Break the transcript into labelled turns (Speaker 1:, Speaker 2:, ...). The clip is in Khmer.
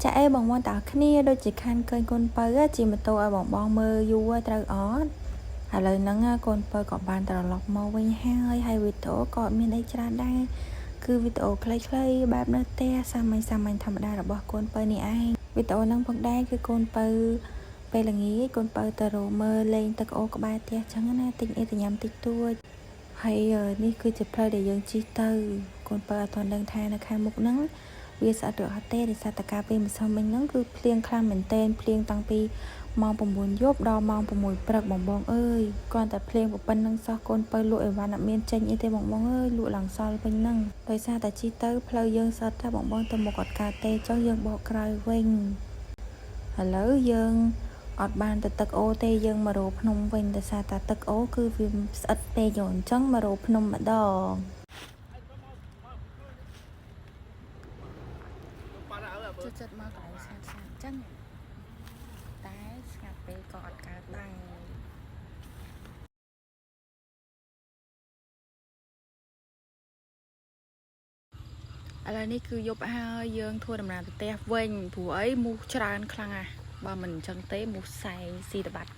Speaker 1: ចាអេបងមកតើគ្នាដូចជាខាន់ឃើញកូនបើជាម៉ូតូឲ្យបងមើលយូរត្រូវអត់ឥឡូវហ្នឹងកូនបើក៏បានត្រឡប់មកវិញហើយវីដេអូក៏មានអីច្រើនដែរគឺវីដេអូខ្លីៗបែបនៅផ្ទះសាមញ្ញធម្មតារបស់កូនបើនេះឯងវីដេអូហ្នឹងផងដែរគឺកូនបើពេលល្ងាចកូនបើទៅរកមើលលេងទឹកអូក្បែរផ្ទះចឹងណាទិញអីទៅញ៉ាំតិចតួចហើយនេះគឺជាផ្លូវដែលយើងជិះទៅកូនបើអត់ទាន់ដឹងថានៅខាងមុខហ្នឹងវាស្អិតឬអត់ទេដោយសារតែការពេលម្សិលមិញហ្នឹងគឺភ្លៀងខ្លាំងមែនទែនភ្លៀងតាំងពីម៉ោង9យប់ដល់ម៉ោង6ព្រឹកបងអើយគ្រាន់តែភ្លៀងប៉ុណ្្នឹងសោះកូនបើលក់អីវ៉ាន់អត់មានចេញអីទេបងអើយលក់ឡើងសល់វិញហ្នឹងដោយសារតែជិះទៅផ្លូវយើងស្អិតតែបងទៅមុខអត់កើតទេចុះយើងបកក្រោយវិញឥឡូវយើងអត់បានទៅទឹកអូទេយើងមករកភ្នំវិញដោយសារតែទឹកអូគឺវាស្អិតពេកអញ្ចឹងមករកភ្នំម្ដងចិត្តមកកន្លែងស្ងាត់ចឹងតែស្ងាត់ពេកក៏អត់កើតដែរឥឡូវនេះគឺយប់ហើយយើងធ្វើដំណើរទៅផ្ទះវិញព្រោះអីមូសច្រើនខ្លាំងណាស់បើមិនអញ្ចឹងទេមូសសែងស៊ីតបាត់